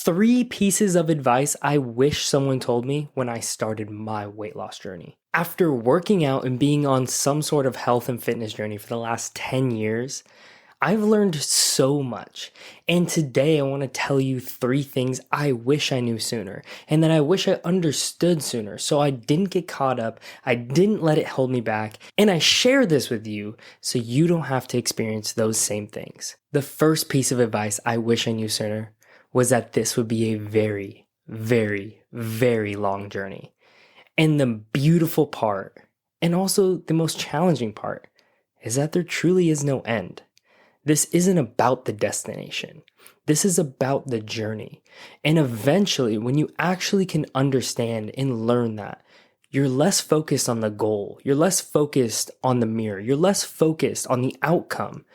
3 pieces of advice I wish someone told me when I started my weight loss journey. After working out and being on some sort of health and fitness journey for the last 10 years, I've learned so much. And today I want to tell you 3 things I wish I knew sooner and that I wish I understood sooner so I didn't get caught up, I didn't let it hold me back, and I share this with you so you don't have to experience those same things. The first piece of advice I wish I knew sooner was that this would be a very, very, very long journey. And the beautiful part, and also the most challenging part, is that there truly is no end. This isn't about the destination. This is about the journey. And eventually, when you actually can understand and learn that, you're less focused on the goal. You're less focused on the mirror. You're less focused on the outcome.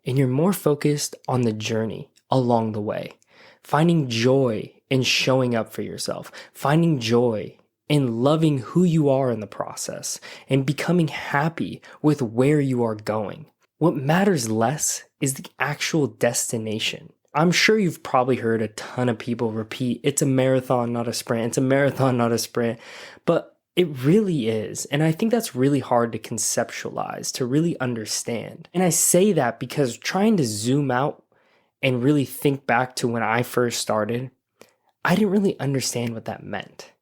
And you're more focused on the journey along the way. Finding joy in showing up for yourself. Finding joy in loving who you are in the process. And becoming happy with where you are going. What matters less is the actual destination. I'm sure you've probably heard a ton of people repeat, it's a marathon, not a sprint. It's a marathon, not a sprint. But it really is. And I think that's really hard to conceptualize, to really understand. And I say that because trying to zoom out and really think back to when I first started, I didn't really understand what that meant.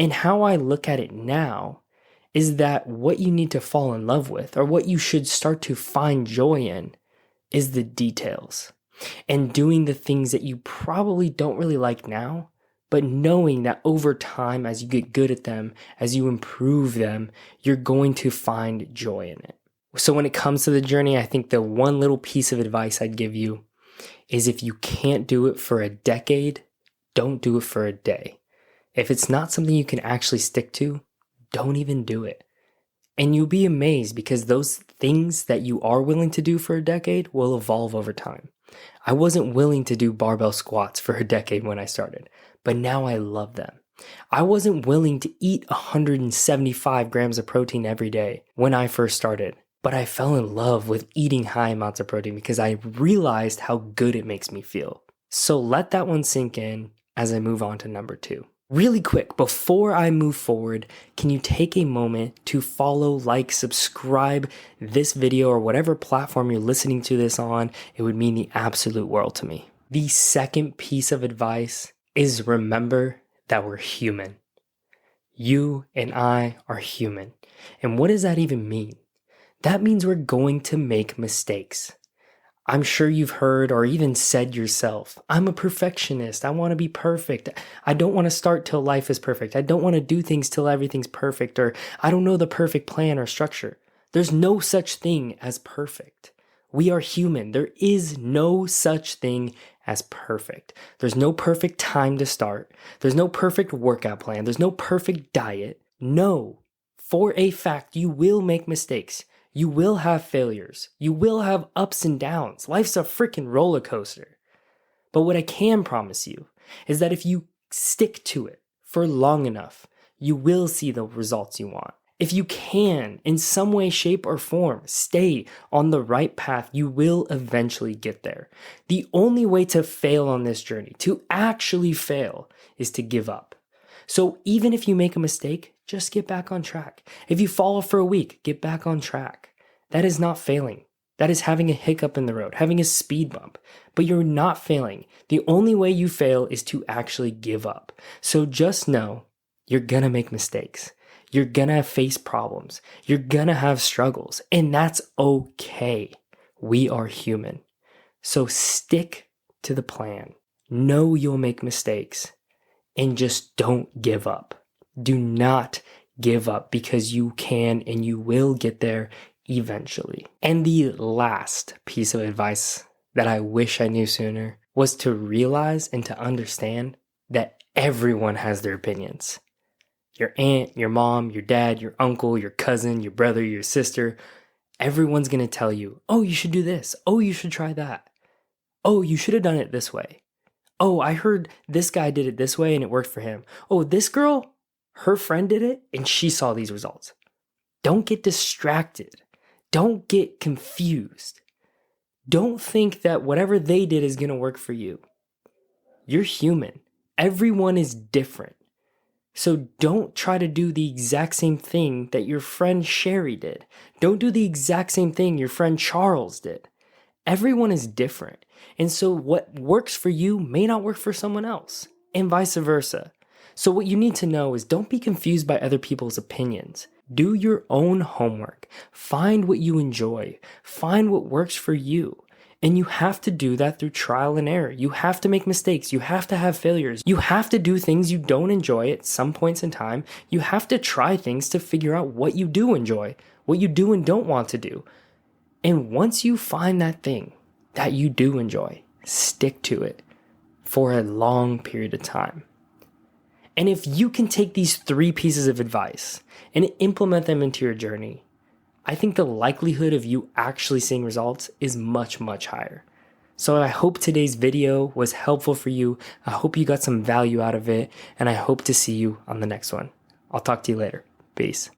And how I look at it now is that what you need to fall in love with, or what you should start to find joy in, is the details. And doing the things that you probably don't really like now, but knowing that over time, as you get good at them, as you improve them, you're going to find joy in it. So when it comes to the journey, I think the one little piece of advice I'd give you is if you can't do it for a decade, don't do it for a day. If it's not something you can actually stick to, don't even do it. And you'll be amazed because those things that you are willing to do for a decade will evolve over time. I wasn't willing to do barbell squats for a decade when I started, but now I love them. I wasn't willing to eat 175 grams of protein every day when I first started, but I fell in love with eating high amounts of protein because I realized how good it makes me feel. So let that one sink in as I move on to number 2. Really quick, before I move forward, can you take a moment to follow, like, subscribe this video or whatever platform you're listening to this on? It would mean the absolute world to me. The second piece of advice is remember that we're human. You and I are human. And what does that even mean? That means we're going to make mistakes. I'm sure you've heard or even said yourself, I'm a perfectionist. I want to be perfect. I don't want to start till life is perfect. I don't want to do things till everything's perfect, or I don't know the perfect plan or structure. There's no such thing as perfect. We are human. There is no such thing as perfect. There's no perfect time to start. There's no perfect workout plan. There's no perfect diet. No, for a fact, you will make mistakes. You will have failures. You will have ups and downs. Life's a freaking roller coaster. But what I can promise you is that if you stick to it for long enough, you will see the results you want. If you can, in some way, shape, or form, stay on the right path, you will eventually get there. The only way to fail on this journey, to actually fail, is to give up. So even if you make a mistake, just get back on track. If you fall for a week, get back on track. That is not failing. That is having a hiccup in the road, having a speed bump. But you're not failing. The only way you fail is to actually give up. So just know you're gonna make mistakes. You're gonna face problems. You're gonna have struggles. And that's okay. We are human. So stick to the plan. Know you'll make mistakes. And just don't give up. Do not give up because you can and you will get there eventually. And the last piece of advice that I wish I knew sooner was to realize and to understand that everyone has their opinions. Your aunt, your mom, your dad, your uncle, your cousin, your brother, your sister, everyone's going to tell you, oh, you should do this. Oh, you should try that. Oh, you should have done it this way. Oh, I heard this guy did it this way and it worked for him. Oh, this girl, her friend did it and she saw these results. Don't get distracted. Don't get confused. Don't think that whatever they did is going to work for you. You're human. Everyone is different. So don't try to do the exact same thing that your friend Sherry did. Don't do the exact same thing your friend Charles did. Everyone is different. And so what works for you may not work for someone else, and vice versa. So what you need to know is don't be confused by other people's opinions. Do your own homework. Find what you enjoy. Find what works for you. And you have to do that through trial and error. You have to make mistakes. You have to have failures. You have to do things you don't enjoy at some points in time. You have to try things to figure out what you do enjoy, what you do and don't want to do. And once you find that thing that you do enjoy, stick to it for a long period of time. And if you can take these 3 pieces of advice and implement them into your journey, I think the likelihood of you actually seeing results is much, much higher. So I hope today's video was helpful for you. I hope you got some value out of it, and I hope to see you on the next one. I'll talk to you later. Peace.